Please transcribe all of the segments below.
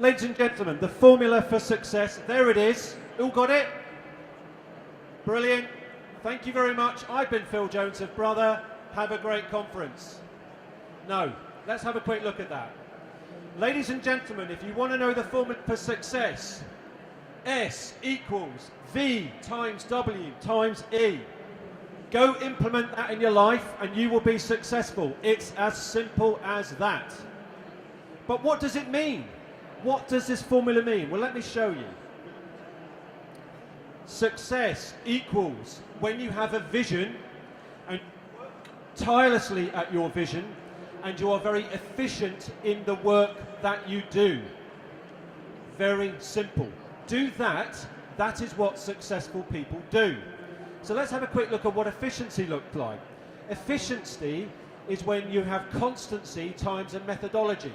Ladies and gentlemen, the formula for success, there it is. All got it? Brilliant. Thank you very much. I've been Phil Jones of Brother. Have a great conference. No, let's have a quick look at that. Ladies and gentlemen, if you want to know the formula for success, S equals V times W times E. Go implement that in your life and you will be successful. It's as simple as that. But what does it mean? What does this formula mean? Well, let me show you. Success equals when you have a vision and work tirelessly at your vision and you are very efficient in the work that you do. Very simple. Do that. That is what successful people do. So let's have a quick look at what efficiency looks like. Efficiency is when you have constancy times a methodology.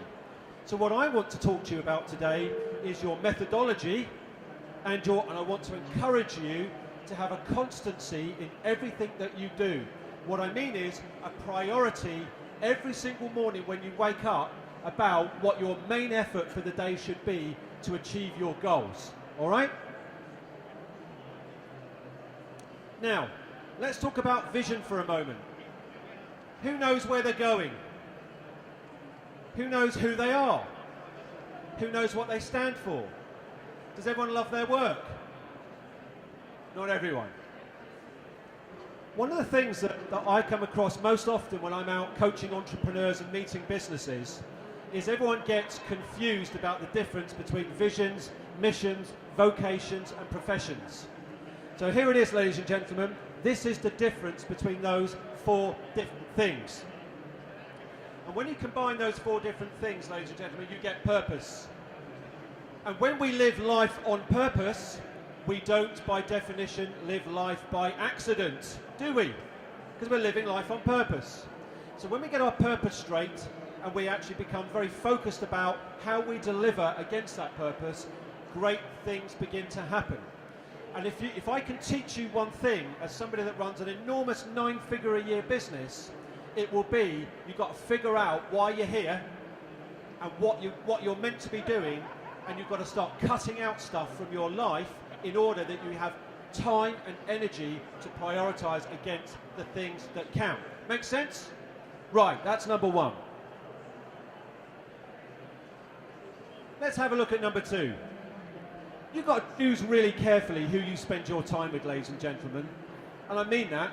So what I want to talk to you about today is your methodology and I want to encourage you to have a constancy in everything that you do. What I mean is a priority every single morning when you wake up about what your main effort for the day should be to achieve your goals. All right? Now, let's talk about vision for a moment. Who knows where they're going? Who knows who they are? Who knows what they stand for? Does everyone love their work? Not everyone. One of the things that I come across most often when I'm out coaching entrepreneurs and meeting businesses is everyone gets confused about the difference between visions, missions, vocations and professions. So here it is, ladies and gentlemen. This is the difference between those four different things. And when you combine those four different things, ladies and gentlemen, you get purpose. And when we live life on purpose, we don't, by definition, live life by accident, do we? Because we're living life on purpose. So when we get our purpose straight and we actually become very focused about how we deliver against that purpose, great things begin to happen. And if I can teach you one thing as somebody that runs an enormous 9-figure-a-year business, it will be you've got to figure out why you're here and what you're meant to be doing, and you've got to start cutting out stuff from your life in order that you have time and energy to prioritize against the things that count. Make sense? Right, that's number one. Let's have a look at number two. You've got to choose really carefully who you spend your time with, ladies and gentlemen. And I mean that.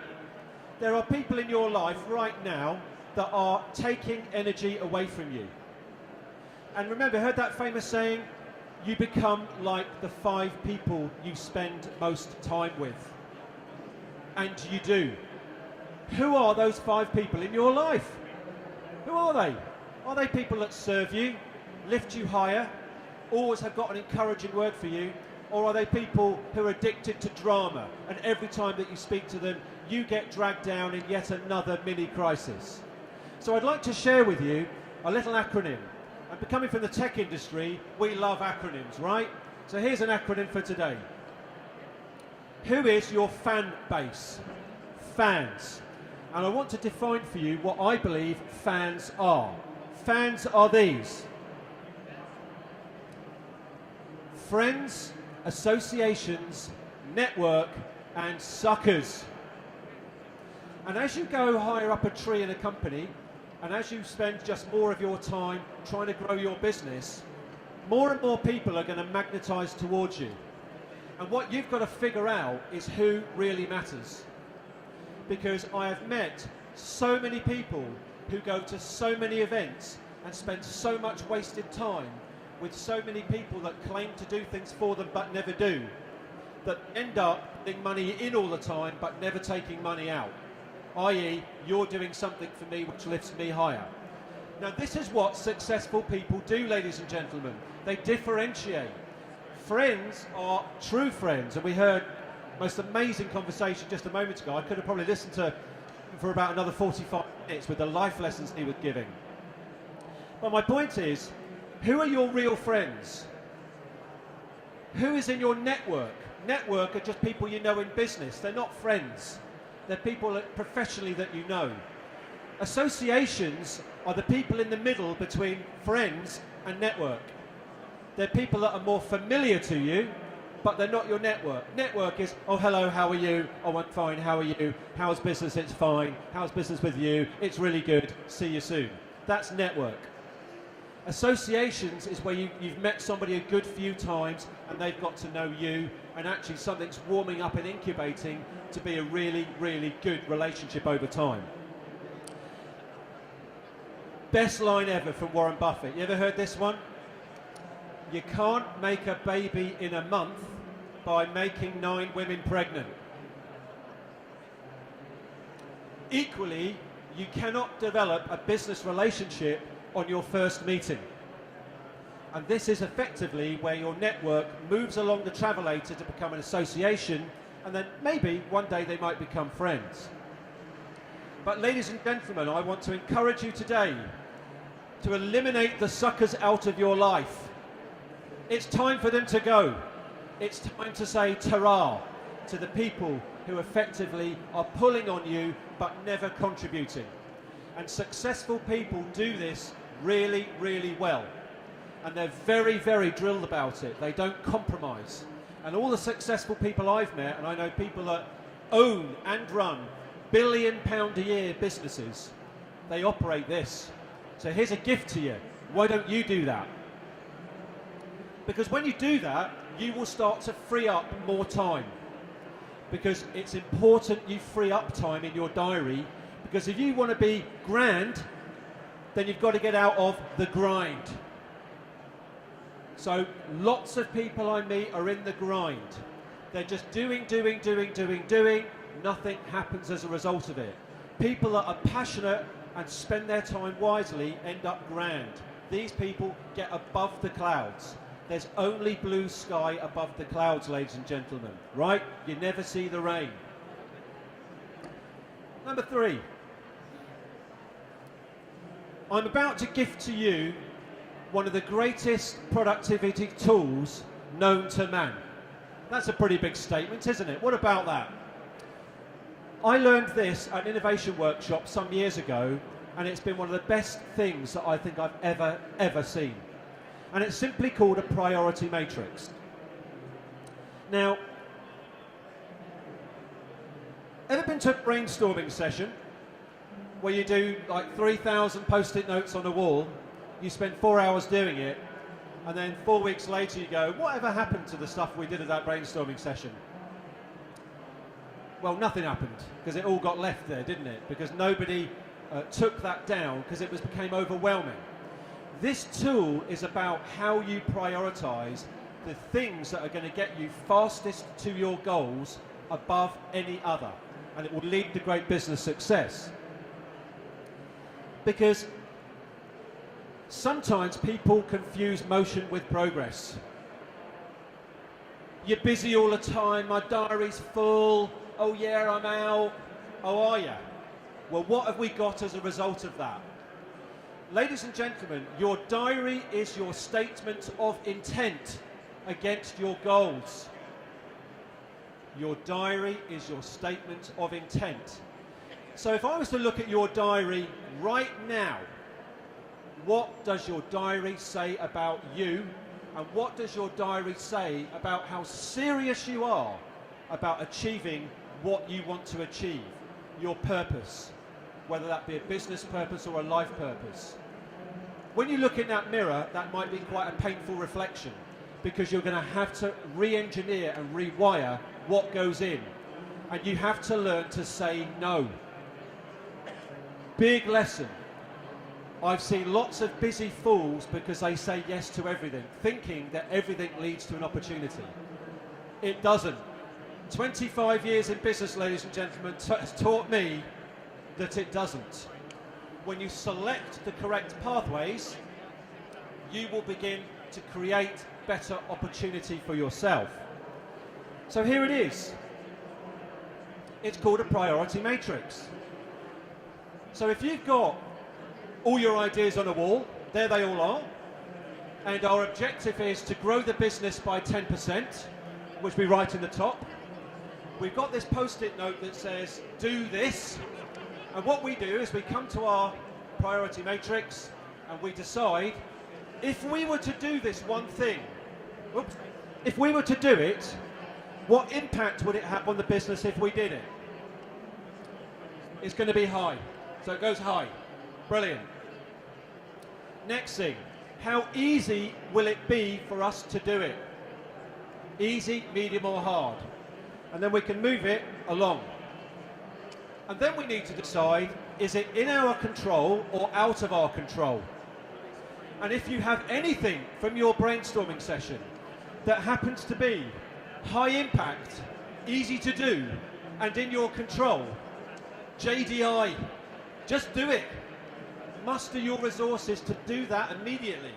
There are people in your life right now that are taking energy away from you. And remember, heard that famous saying, you become like the 5 people you spend most time with. And you do. Who are those 5 people in your life? Who are they? Are they people that serve you, lift you higher, always have got an encouraging word for you? Or are they people who are addicted to drama, and every time that you speak to them, you get dragged down in yet another mini crisis? So I'd like to share with you a little acronym. And coming from the tech industry, we love acronyms, right? So here's an acronym for today. Who is your fan base? Fans. And I want to define for you what I believe fans are. Fans are these: friends, associations, network, and suckers. And as you go higher up a tree in a company, and as you spend just more of your time trying to grow your business, more and more people are going to magnetize towards you. And what you've got to figure out is who really matters. Because I have met so many people who go to so many events and spend so much wasted time with so many people that claim to do things for them but never do, that end up putting money in all the time but never taking money out. I.e., you're doing something for me which lifts me higher. Now this is what successful people do, ladies and gentlemen. They differentiate. Friends are true friends, and we heard most amazing conversation just a moment ago. I could have probably listened to for about another 45 minutes with the life lessons he was giving. But my point is, who are your real friends? Who is in your network? Network are just people you know in business. They're not friends. They're people that professionally that you know. Associations are the people in the middle between friends and network. They're people that are more familiar to you, but they're not your network. Network is, oh, hello, how are you? Oh, I'm fine, how are you? How's business? It's fine. How's business with you? It's really good. See you soon. That's network. Associations is where you've met somebody a good few times and they've got to know you, and actually something's warming up and incubating to be a really, really good relationship over time. Best line ever from Warren Buffett. You ever heard this one? You can't make a baby in a month by making 9 women pregnant. Equally, you cannot develop a business relationship on your first meeting. And this is effectively where your network moves along the travelator to become an association, and then maybe one day they might become friends. But ladies and gentlemen, I want to encourage you today to eliminate the suckers out of your life. It's time for them to go. It's time to say ta-ra to the people who effectively are pulling on you but never contributing. And successful people do this really, really well. And they're very, very drilled about it. They don't compromise. And all the successful people I've met, and I know people that own and run billion-pound-a-year businesses, they operate this. So here's a gift to you. Why don't you do that? Because when you do that, you will start to free up more time. Because it's important you free up time in your diary, because if you want to be grand, then you've got to get out of the grind. So lots of people I meet are in the grind. They're just doing. Nothing happens as a result of it. People that are passionate and spend their time wisely end up grand. These people get above the clouds. There's only blue sky above the clouds, ladies and gentlemen, right? You never see the rain. Number 3. I'm about to gift to you one of the greatest productivity tools known to man. That's a pretty big statement, isn't it? What about that? I learned this at an innovation workshop some years ago, and it's been one of the best things that I think I've ever seen. And it's simply called a priority matrix. Now, ever been to a brainstorming session where you do like 3,000 post-it notes on a wall, you spend 4 hours doing it, and then 4 weeks later you go, whatever happened to the stuff we did at that brainstorming session? Well, nothing happened, because it all got left there, didn't it? Because nobody took that down, because it became overwhelming. This tool is about how you prioritize the things that are going to get you fastest to your goals above any other, and it will lead to great business success. Because sometimes people confuse motion with progress. You're busy all the time, my diary's full, oh yeah, I'm out, oh are you? Well, what have we got as a result of that? Ladies and gentlemen, your diary is your statement of intent against your goals. Your diary is your statement of intent. So if I was to look at your diary right now, what does your diary say about you, and what does your diary say about how serious you are about achieving what you want to achieve, your purpose, whether that be a business purpose or a life purpose? When you look in that mirror, that might be quite a painful reflection, because you're going to have to re-engineer and rewire what goes in, and you have to learn to say no. Big lesson. I've seen lots of busy fools because they say yes to everything, thinking that everything leads to an opportunity. It doesn't. 25 years in business, ladies and gentlemen, has taught me that it doesn't. When you select the correct pathways, you will begin to create better opportunity for yourself. So here it is. It's called a priority matrix. So if you've got all your ideas on a wall, there they all are, and our objective is to grow the business by 10%, which we write in the top. We've got this post-it note that says, do this, and what we do is we come to our priority matrix and we decide if we were to do this one thing, oops, if we were to do it, what impact would it have on the business if we did it? It's going to be high. So it goes high. Brilliant. Next thing, how easy will it be for us to do it? Easy, medium or hard? And then we can move it along. And then we need to decide, is it in our control or out of our control? And if you have anything from your brainstorming session that happens to be high impact, easy to do, and in your control, JDI, just do it. Muster your resources to do that immediately.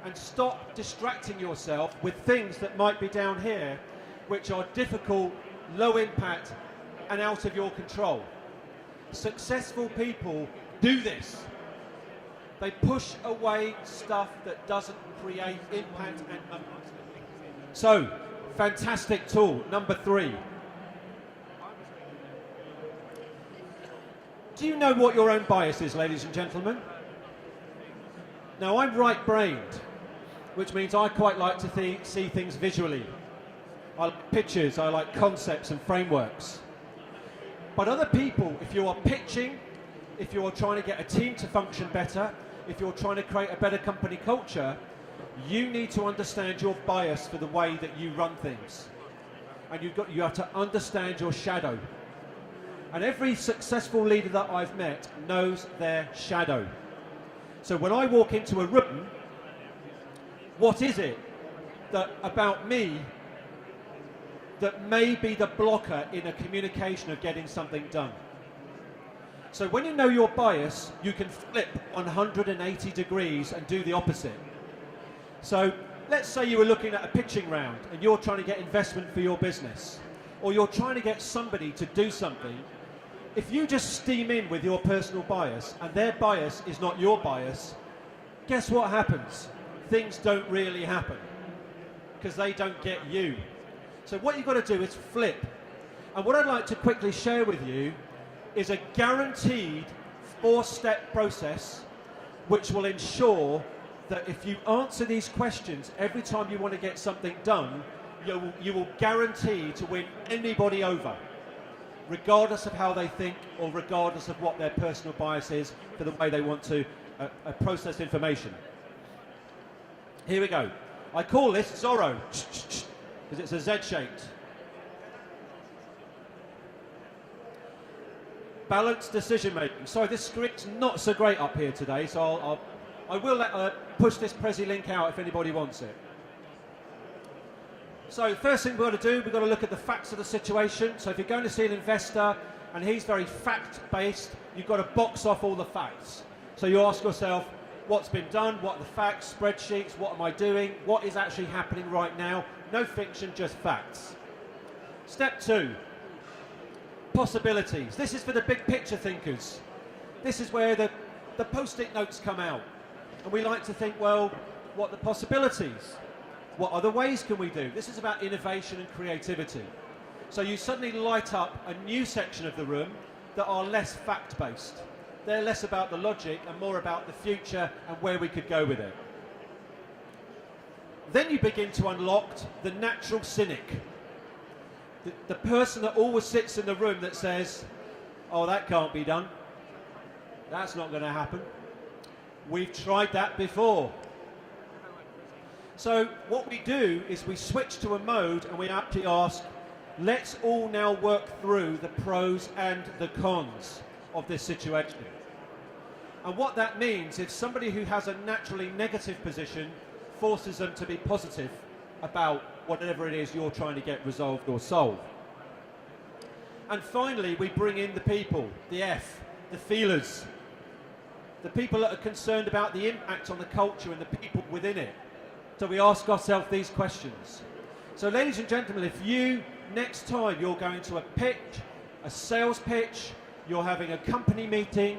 And stop distracting yourself with things that might be down here, which are difficult, low impact, and out of your control. Successful people do this. They push away stuff that doesn't create impact and momentum. So, fantastic tool, number 3. Do you know what your own bias is, ladies and gentlemen? Now, I'm right-brained, which means I quite like to see things visually. I like pictures, I like concepts and frameworks. But other people, if you are pitching, if you're trying to get a team to function better, if you're trying to create a better company culture, you need to understand your bias for the way that you run things. And you have to understand your shadow. And every successful leader that I've met knows their shadow. So when I walk into a room, what is it that about me that may be the blocker in a communication of getting something done? So when you know your bias, you can flip 180 degrees and do the opposite. So let's say you were looking at a pitching round and you're trying to get investment for your business, or you're trying to get somebody to do something. If you just steam in with your personal bias and their bias is not your bias, guess what happens? Things don't really happen because they don't get you. So what you've got to do is flip. And what I'd like to quickly share with you is a guaranteed 4-step process which will ensure that if you answer these questions every time you want to get something done, you will guarantee to win anybody over, regardless of how they think or regardless of what their personal bias is for the way they want to process information. Here we go. I call this Zorro, because it's a Z-shaped. Balanced decision making. Sorry, this screen's not so great up here today, so I will push this Prezi link out if anybody wants it. So first thing we've got to do, we've got to look at the facts of the situation. So if you're going to see an investor and he's very fact-based, you've got to box off all the facts. So you ask yourself, what's been done, what are the facts, spreadsheets, what am I doing, what is actually happening right now? No fiction, just facts. Step 2, possibilities. This is for the big picture thinkers. This is where the post-it notes come out. And we like to think, well, what are the possibilities? What other ways can we do? This is about innovation and creativity. So you suddenly light up a new section of the room that are less fact-based. They're less about the logic and more about the future and where we could go with it. Then you begin to unlock the natural cynic. The person that always sits in the room that says, oh, that can't be done. That's not going to happen. We've tried that before. So what we do is we switch to a mode and we actually ask, let's all now work through the pros and the cons of this situation. And what that means is somebody who has a naturally negative position forces them to be positive about whatever it is you're trying to get resolved or solved. And finally, we bring in the people, the F, the feelers, the people that are concerned about the impact on the culture and the people within it. So we ask ourselves these questions. So ladies and gentlemen, if you, next time you're going to a pitch, a sales pitch, you're having a company meeting,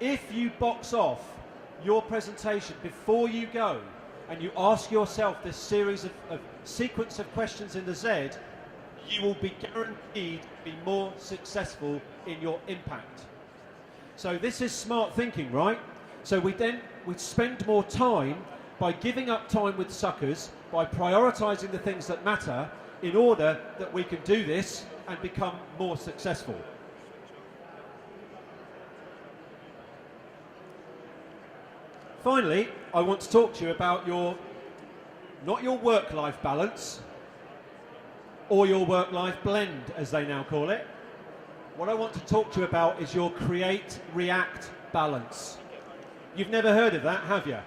if you box off your presentation before you go and you ask yourself this series of sequence of questions in the Z, you will be guaranteed to be more successful in your impact. So this is smart thinking, right? So we spend more time by giving up time with suckers, by prioritising the things that matter, in order that we can do this and become more successful. Finally, I want to talk to you about not your work-life balance, or your work-life blend, as they now call it. What I want to talk to you about is your create-react balance. You've never heard of that, have you?